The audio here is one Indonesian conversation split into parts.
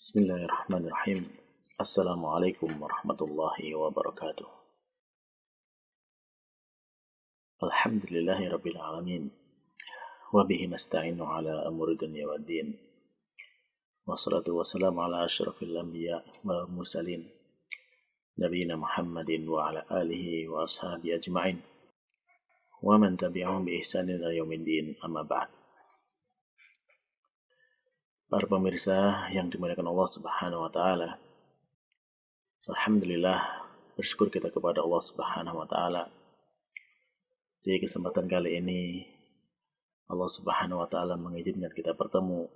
Bismillahirrahmanirrahim. Assalamualaikum warahmatullahi wabarakatuh. Alhamdulillahi rabbil alamin. Wabihi nasta'inu ala amuri dunya waddin. Wassalatu wassalamu ala asyrafil anbiya wal mursalin. Nabiyina Muhammadin wa ala alihi wa ashabi ajma'in. Wa man tabi'ahum bi ihsanin ila yaumiddin, amma ba'd. Para pemirsa yang dimuliakan Allah Subhanahu wa taala. Alhamdulillah, bersyukur kita kepada Allah Subhanahu wa taala. Di kesempatan kali ini Allah Subhanahu wa taala mengizinkan kita bertemu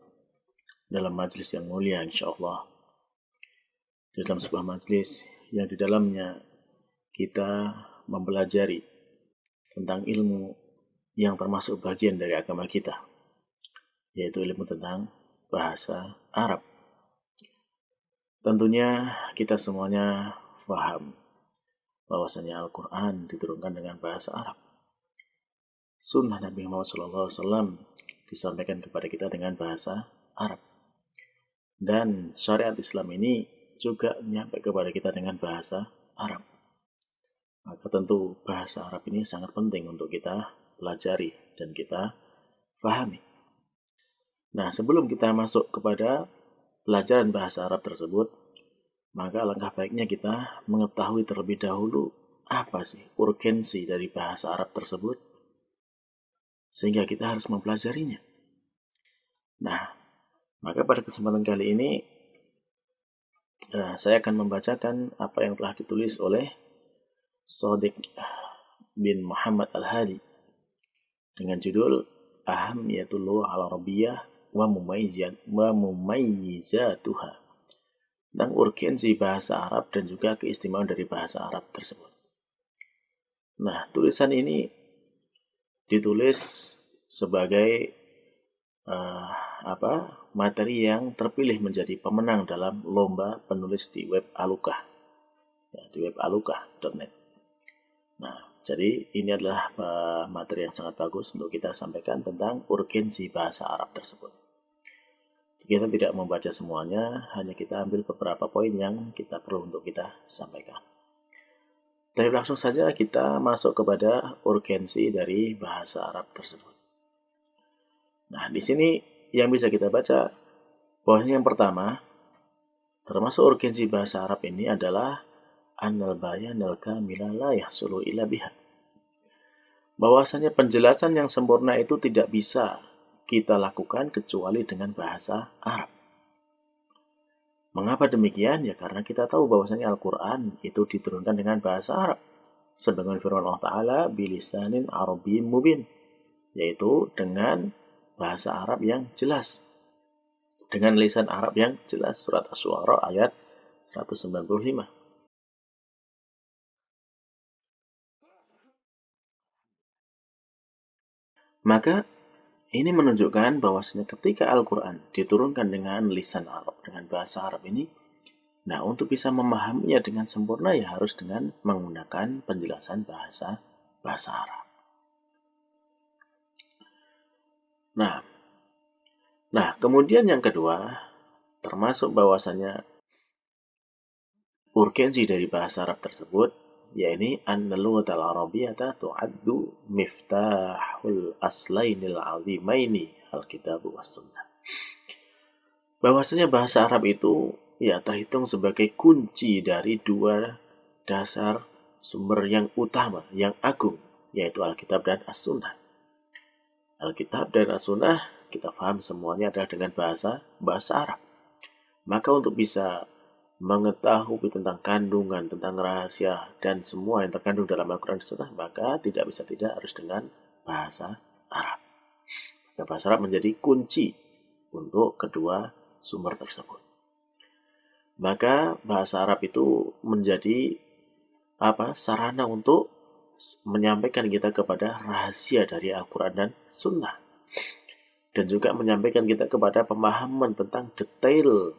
dalam majelis yang mulia insyaallah. Di dalam sebuah majelis yang di dalamnya kita mempelajari tentang ilmu yang termasuk bagian dari agama kita, yaitu ilmu tentang bahasa Arab. Tentunya kita semuanya paham bahwasanya Al-Quran diturunkan dengan bahasa Arab. Sunnah Nabi Muhammad SAW disampaikan kepada kita dengan bahasa Arab. Dan syariat Islam ini juga nyampe kepada kita dengan bahasa Arab. Maka tentu bahasa Arab ini sangat penting untuk kita pelajari dan kita pahami. Nah, sebelum kita masuk kepada pelajaran bahasa Arab tersebut, maka alangkah baiknya kita mengetahui terlebih dahulu apa sih urgensi dari bahasa Arab tersebut, sehingga kita harus mempelajarinya. Nah, maka pada kesempatan kali ini saya akan membacakan apa yang telah ditulis oleh Shadiq bin Muhammad Al-Hadi dengan judul Ahamiyatul Lughah Al-Arabiyyah wa mumayyizatuha, tentang urgensi bahasa Arab dan juga keistimewaan dari bahasa Arab tersebut. Nah, tulisan ini ditulis sebagai materi yang terpilih menjadi pemenang dalam lomba penulis di web Alukah, di web alukah.net. Nah, jadi ini adalah materi yang sangat bagus untuk kita sampaikan tentang urgensi bahasa Arab tersebut. Kita tidak membaca semuanya, hanya kita ambil beberapa poin yang kita perlu untuk kita sampaikan. Tapi langsung saja kita masuk kepada urgensi dari bahasa Arab tersebut. Nah, di sini yang bisa kita baca bahwasanya yang pertama, termasuk urgensi bahasa Arab ini adalah annal bayanal kamila la yahsulu illa biha. Bahwasanya penjelasan yang sempurna itu tidak bisa kita lakukan kecuali dengan bahasa Arab. Mengapa demikian? Ya karena kita tahu bahwasanya Al-Quran itu diturunkan dengan bahasa Arab. Sebagaimana firman Allah Ta'ala, bilisanin arabiyyin mubin, yaitu dengan bahasa Arab yang jelas. Dengan lisan Arab yang jelas. Surat Asy-Syu'ara ayat 195. Maka ini menunjukkan bahwasanya ketika Al-Quran diturunkan dengan lisan Arab, dengan bahasa Arab ini, nah untuk bisa memahaminya dengan sempurna ya harus dengan menggunakan penjelasan bahasa Arab. Nah, kemudian yang kedua, termasuk bahwasanya urgensi dari bahasa Arab tersebut, yakni annal lughatal arabiyyata tu'addu miftahul aslainil azimaini alkitab was sunnah. Bahwasanya bahasa Arab itu ya terhitung sebagai kunci dari dua dasar sumber yang utama, yang agung, yaitu Alkitab dan As-Sunnah. Alkitab dan As-Sunnah kita paham semuanya adalah dengan bahasa Arab. Maka untuk bisa mengetahui tentang kandungan, tentang rahasia, dan semua yang terkandung dalam Al-Quran dan Sunnah, maka tidak bisa tidak harus dengan bahasa Arab. Maka bahasa Arab menjadi kunci untuk kedua sumber tersebut. Maka bahasa Arab itu menjadi sarana untuk menyampaikan kita kepada rahasia dari Al-Quran dan Sunnah. Dan juga menyampaikan kita kepada pemahaman tentang detail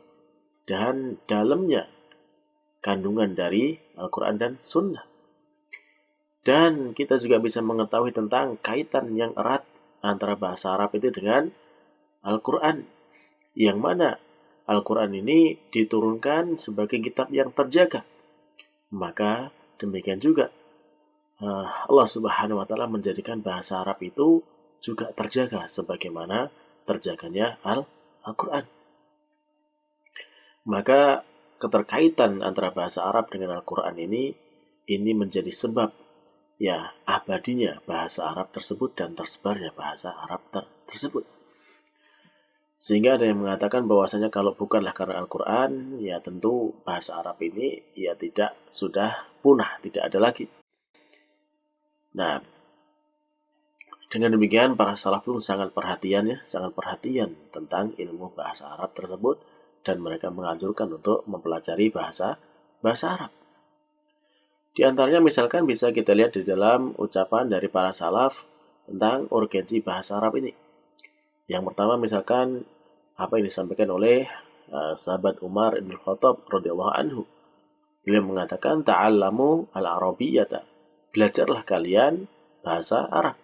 dan dalamnya kandungan dari Al-Quran dan Sunnah. Dan kita juga bisa mengetahui tentang kaitan yang erat antara bahasa Arab itu dengan Al-Quran, yang mana Al-Quran ini diturunkan sebagai kitab yang terjaga. Maka demikian juga Allah Subhanahu wa Ta'ala menjadikan bahasa Arab itu juga terjaga sebagaimana terjaganya Al-Quran. Maka keterkaitan antara bahasa Arab dengan Al-Quran ini menjadi sebab ya abadinya bahasa Arab tersebut dan tersebarnya bahasa Arab tersebut. Sehingga ada yang mengatakan bahwasanya kalau bukanlah karena Al-Quran, ya tentu bahasa Arab ini ya sudah punah, tidak ada lagi. Nah, dengan demikian para salaf pun sangat perhatian tentang ilmu bahasa Arab tersebut dan mereka menganjurkan untuk mempelajari bahasa Arab. Di antaranya misalkan bisa kita lihat di dalam ucapan dari para salaf tentang urgensi bahasa Arab ini. Yang pertama misalkan apa yang disampaikan oleh sahabat Umar bin Khattab radhiyallahu anhu. Beliau mengatakan ta'allamu al-arabiyyata. Belajarlah kalian bahasa Arab.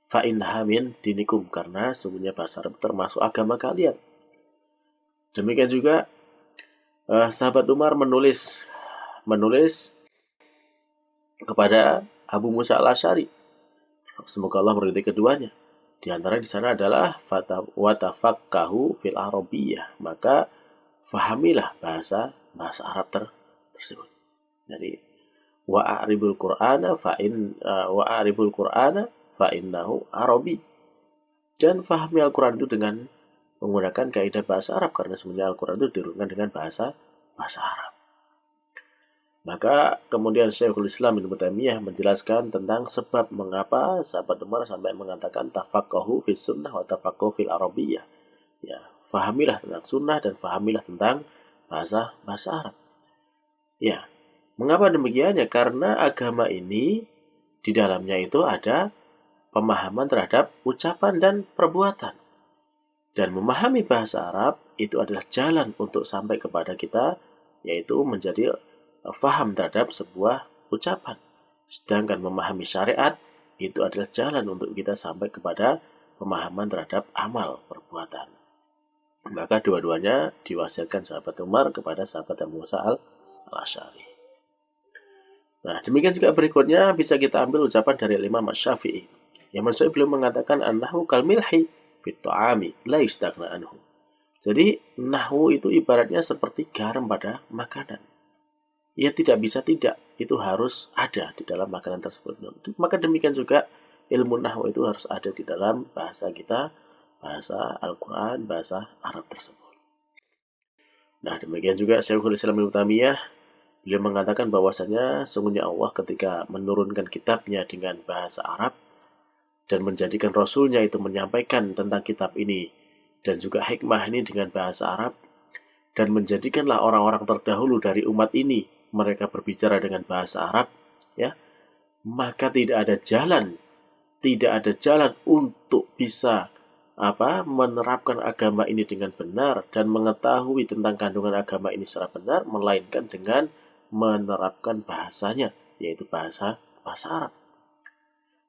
Fa innaha min dinikum, karena sungguhnya bahasa Arab termasuk agama kalian. Demikian juga sahabat Umar menulis kepada Abu Musa al-Asy'ari. Semoga Allah meridai keduanya. Di antara di sana adalah watafaqahu fil arabiyyah, maka fahamilah bahasa Arab tersebut. Jadi wa'aribul Qur'ana fa innahu arabi. Dan fahami Al-Qur'an itu dengan menggunakan kaidah bahasa Arab karena sebenarnya Al-Qur'an itu diturunkan dengan bahasa Arab. Maka kemudian Syekhul Islam Ibnu Taimiyah menjelaskan tentang sebab mengapa sahabat Umar sampai mengatakan tafaqahu fis sunnah wa tafaqahu fil arabiyyah. Ya, fahamilah tentang sunnah dan fahamilah tentang bahasa Arab. Ya, mengapa demikian? Ya karena agama ini di dalamnya itu ada pemahaman terhadap ucapan dan perbuatan. Dan memahami bahasa Arab itu adalah jalan untuk sampai kepada kita, yaitu menjadi faham terhadap sebuah ucapan. Sedangkan memahami syariat itu adalah jalan untuk kita sampai kepada pemahaman terhadap amal perbuatan. Maka dua-duanya diwasiatkan sahabat Umar kepada sahabat Abu Musa al-Asy'ari. Nah, demikian juga berikutnya bisa kita ambil ucapan dari Imam Syafi'i. Yang maksudnya beliau mengatakan annahu kal milhi fit ta'ami la yastaghna anhu. Jadi nahwu itu ibaratnya seperti garam pada makanan. Ya tidak bisa tidak, itu harus ada di dalam makanan tersebut. Maka demikian juga ilmu nahwu itu harus ada di dalam bahasa kita, bahasa Al-Quran, bahasa Arab tersebut. Nah demikian juga Syekhul Islam Ibnu Taimiyah, beliau mengatakan bahwasanya sungguhnya Allah ketika menurunkan kitabnya dengan bahasa Arab dan menjadikan Rasulnya itu menyampaikan tentang kitab ini dan juga hikmah ini dengan bahasa Arab, dan menjadikanlah orang-orang terdahulu dari umat ini mereka berbicara dengan bahasa Arab, ya, maka tidak ada jalan untuk bisa menerapkan agama ini dengan benar dan mengetahui tentang kandungan agama ini secara benar, melainkan dengan menerapkan bahasanya, yaitu bahasa Arab.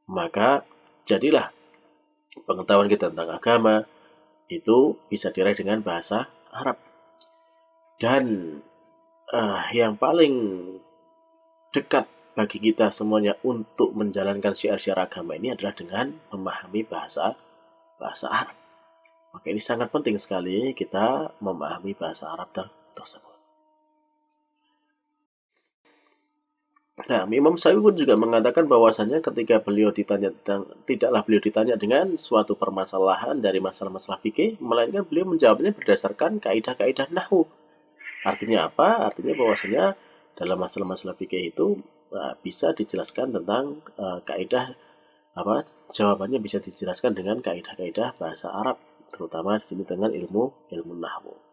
Maka jadilah pengetahuan kita tentang agama itu bisa diraih dengan bahasa Arab. Dan yang paling dekat bagi kita semuanya untuk menjalankan syiar-syiar agama ini adalah dengan memahami bahasa Arab. Maka ini sangat penting sekali kita memahami bahasa Arab tersebut. Nah, Imam Syafi'i pun juga mengatakan bahwasannya ketika tidaklah beliau ditanya dengan suatu permasalahan dari masalah-masalah fikih, melainkan beliau menjawabnya berdasarkan kaidah-kaidah nahwu. Artinya apa? Artinya bahwasanya dalam masalah-masalah fikih itu bisa dijelaskan tentang kaidah jawabannya bisa dijelaskan dengan kaidah-kaidah bahasa Arab, terutama di sini dengan ilmu nahwu.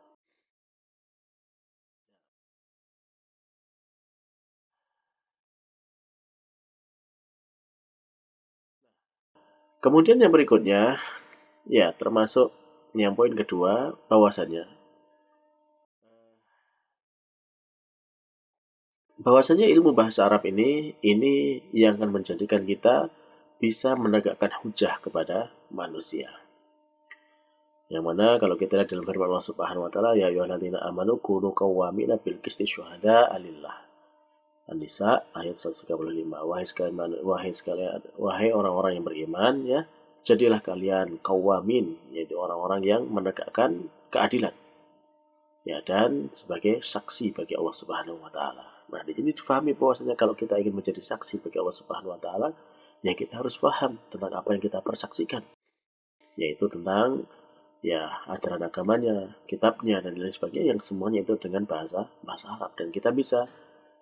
Kemudian yang berikutnya, ya termasuk yang poin kedua, bahwasanya ilmu bahasa Arab ini yang akan menjadikan kita bisa menegakkan hujah kepada manusia. Yang mana kalau kita lihat dalam firman Allah Subhanahu wa taala, ya ayyuhalladzina amanu kunu qawwamina bil qisti syuhada'a lillah. An-Nisa ayat 135. Wahai orang-orang yang beriman, ya, jadilah kalian qawamin, yaitu orang-orang yang menegakkan keadilan. Ya, dan sebagai saksi bagi Allah Subhanahu wa taala. Nah, di sini difahami bahwasanya kalau kita ingin menjadi saksi bagi Allah Subhanahu wa taala, ya kita harus paham tentang apa yang kita persaksikan, yaitu tentang ya ajaran agamanya, kitabnya dan lain sebagainya, yang semuanya itu dengan bahasa Arab, dan kita bisa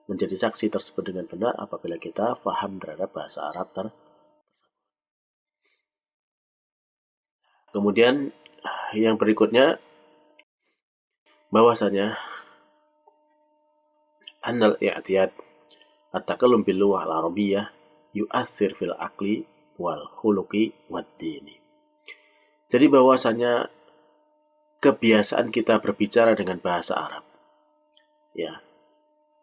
menjadi saksi tersebut dengan benar apabila kita paham terhadap bahasa Arab Kemudian yang berikutnya bahwasanya annal i'tiyad at-takallum bil lughah al-arabiyyah yu'athir fil aqli wal khuluqi wad dini. Jadi bahwasanya kebiasaan kita berbicara dengan bahasa Arab, ya,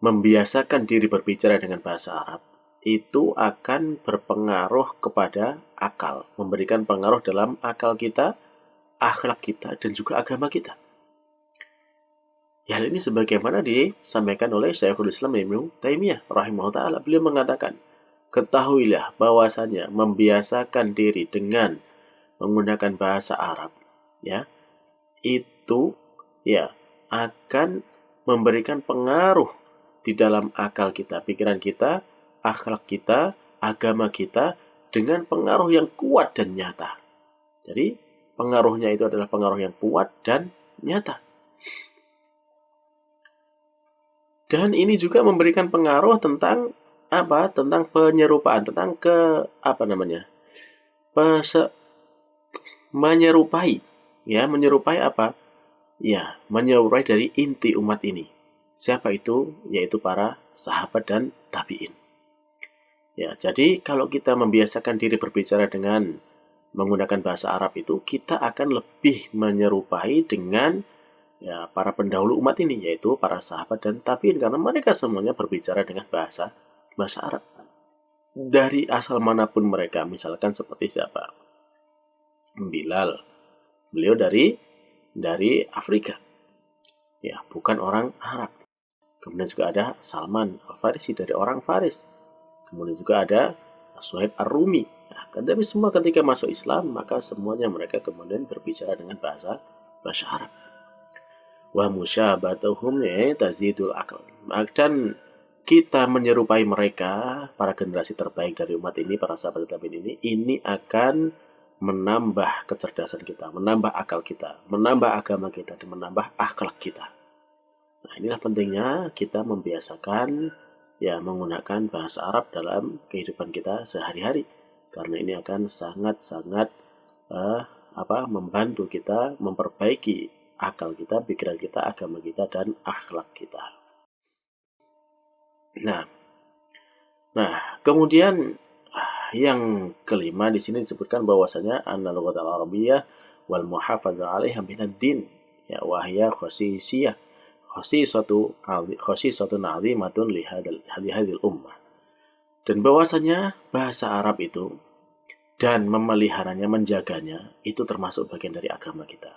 membiasakan diri berbicara dengan bahasa Arab, itu akan berpengaruh kepada akal, memberikan pengaruh dalam akal kita, akhlak kita, dan juga agama kita. Hal ini sebagaimana disampaikan oleh Syekhul Islam Ibnu Taimiyah rahimahullah ta'ala. Beliau mengatakan, ketahuilah bahwasanya membiasakan diri dengan menggunakan bahasa Arab, ya, itu ya akan memberikan pengaruh di dalam akal kita, pikiran kita, akhlak kita, agama kita, dengan pengaruh yang kuat dan nyata. Jadi pengaruhnya itu adalah pengaruh yang kuat dan nyata. Dan ini juga memberikan pengaruh tentang apa? Tentang penyerupaan, tentang menyerupai. Ya, menyerupai apa? Ya, menyerupai dari inti umat ini. Siapa itu? Yaitu para sahabat dan tabi'in. Ya, jadi kalau kita membiasakan diri berbicara dengan menggunakan bahasa Arab itu, kita akan lebih menyerupai dengan ya para pendahulu umat ini, yaitu para sahabat dan tabi'in, karena mereka semuanya berbicara dengan bahasa Arab. Dari asal manapun mereka, misalkan seperti siapa? Bilal. Beliau dari Afrika. Ya, bukan orang Arab. Kemudian juga ada Salman Al-Farisi dari orang Faris. Kemudian juga ada Suhaib Ar-Rumi. Ya, tapi semua ketika masuk Islam, maka semuanya mereka kemudian berbicara dengan bahasa Arab. Wa musyabatuhum tazidul akal. Dan kita menyerupai mereka, para generasi terbaik dari umat ini, para sahabat tabi'in ini akan menambah kecerdasan kita, menambah akal kita, menambah agama kita, dan menambah akhlak kita. Nah, inilah pentingnya kita membiasakan ya menggunakan bahasa Arab dalam kehidupan kita sehari-hari, karena ini akan sangat-sangat membantu kita memperbaiki akal kita, pikiran kita, agama kita, dan akhlak kita. Nah, kemudian yang kelima di sini disebutkan bahwasanya an-lughatul arabiyyah wal muhafadzah 'alaiha minad din, ya, wa hiya khasisatun 'azimatun li hadhil ummah. Dan bahwasanya bahasa Arab itu dan memeliharanya, menjaganya, itu termasuk bagian dari agama kita.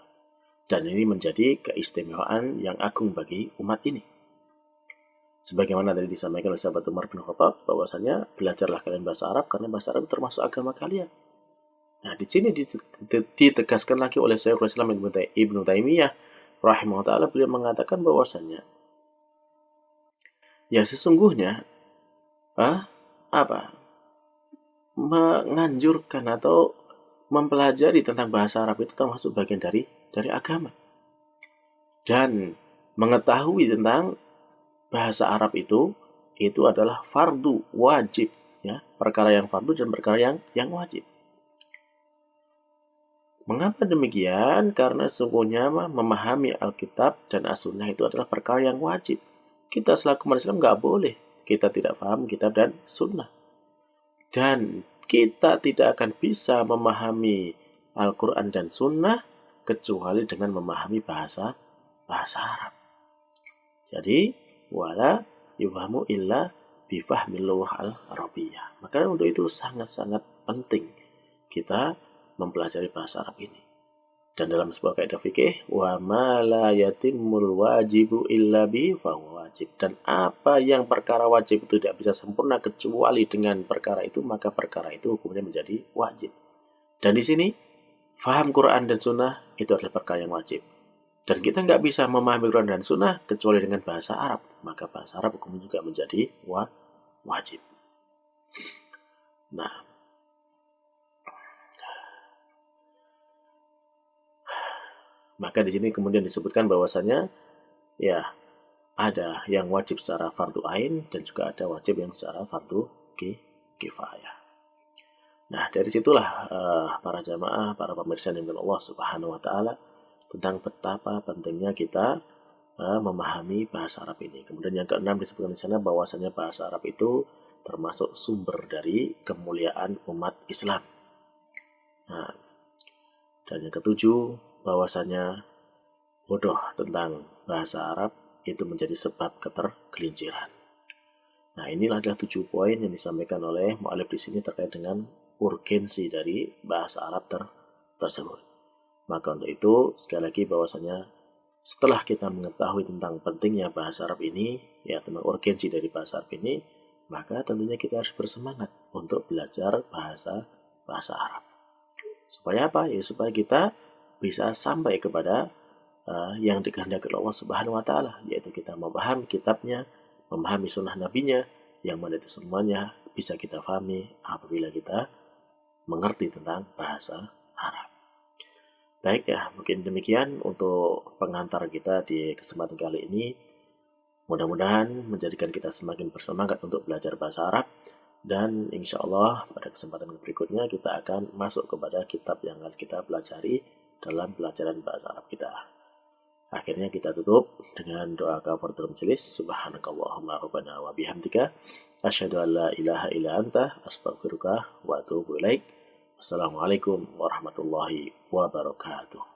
Dan ini menjadi keistimewaan yang agung bagi umat ini. Sebagaimana tadi disampaikan oleh sahabat Umar bin Khattab, bahwasanya belajarlah kalian bahasa Arab karena bahasa Arab termasuk agama kalian. Nah, di sini ditegaskan lagi oleh Syekhul Islam Ibnu Taimiyah rahimahullah ta'ala. Beliau mengatakan bahwasanya ya sesungguhnya menganjurkan atau mempelajari tentang bahasa Arab itu termasuk bagian dari agama. Dan mengetahui tentang bahasa Arab itu adalah fardu wajib, ya, perkara yang fardu dan perkara yang wajib. Mengapa demikian? Karena sesungguhnya memahami Alkitab dan As-Sunnah itu adalah perkara yang wajib. Kita selaku umat Islam nggak boleh kita tidak paham kitab dan Sunnah. Dan kita tidak akan bisa memahami Al-Quran dan Sunnah kecuali dengan memahami bahasa Arab. Jadi, wala yufhamu illa bifahmil lughah al-arabiyyah. Maka untuk itu sangat-sangat penting kita mempelajari bahasa Arab ini. Dan dalam sebuah kaidah fikih, wa ma la yatimmul wajibu illa bi fahuwa wajib. Dan apa yang perkara wajib itu tidak bisa sempurna kecuali dengan perkara itu, maka perkara itu hukumnya menjadi wajib. Dan di sini, faham Quran dan Sunnah itu adalah perkara yang wajib. Dan kita nggak bisa memahami Quran dan Sunnah kecuali dengan bahasa Arab. Maka bahasa Arab hukumnya juga menjadi wajib. Nah, maka di sini kemudian disebutkan bahwasanya ya ada yang wajib secara fardu ain dan juga ada wajib yang secara fardu kifayah. Nah, dari situlah para jamaah, para pemirsa yang dimuliakan Allah Subhanahu wa taala tentang betapa pentingnya kita memahami bahasa Arab ini. Kemudian yang keenam disebutkan di sana bahwasanya bahasa Arab itu termasuk sumber dari kemuliaan umat Islam. Nah, dan yang ketujuh bahwasanya bodoh tentang bahasa Arab itu menjadi sebab ketergelinciran. Nah, inilah adalah 7 poin yang disampaikan oleh mu'alif di sini terkait dengan urgensi dari bahasa Arab tersebut. Maka untuk itu, sekali lagi bahwasanya setelah kita mengetahui tentang pentingnya bahasa Arab ini, ya tentang urgensi dari bahasa Arab ini, maka tentunya kita harus bersemangat untuk belajar bahasa Arab. Supaya apa? Ya supaya kita bisa sampai kepada yang dikehendaki Allah Subhanahu wa taala, yaitu kita memahami kitabnya, memahami sunnah nabinya, yang mana itu semuanya bisa kita pahami apabila kita mengerti tentang bahasa Arab. Baik ya, mungkin demikian untuk pengantar kita di kesempatan kali ini. Mudah-mudahan menjadikan kita semakin bersemangat untuk belajar bahasa Arab. Dan insya Allah pada kesempatan berikutnya kita akan masuk kepada kitab yang akan kita pelajari dalam pelajaran bahasa Arab kita. Akhirnya kita tutup dengan doa kafaratul majelis. Subhanakallahumma rabbana wa bihamdika asyhadu an la ilaha illa anta astaghfiruka wa atubu ilaik. Wassalamualaikum warahmatullahi wabarakatuh.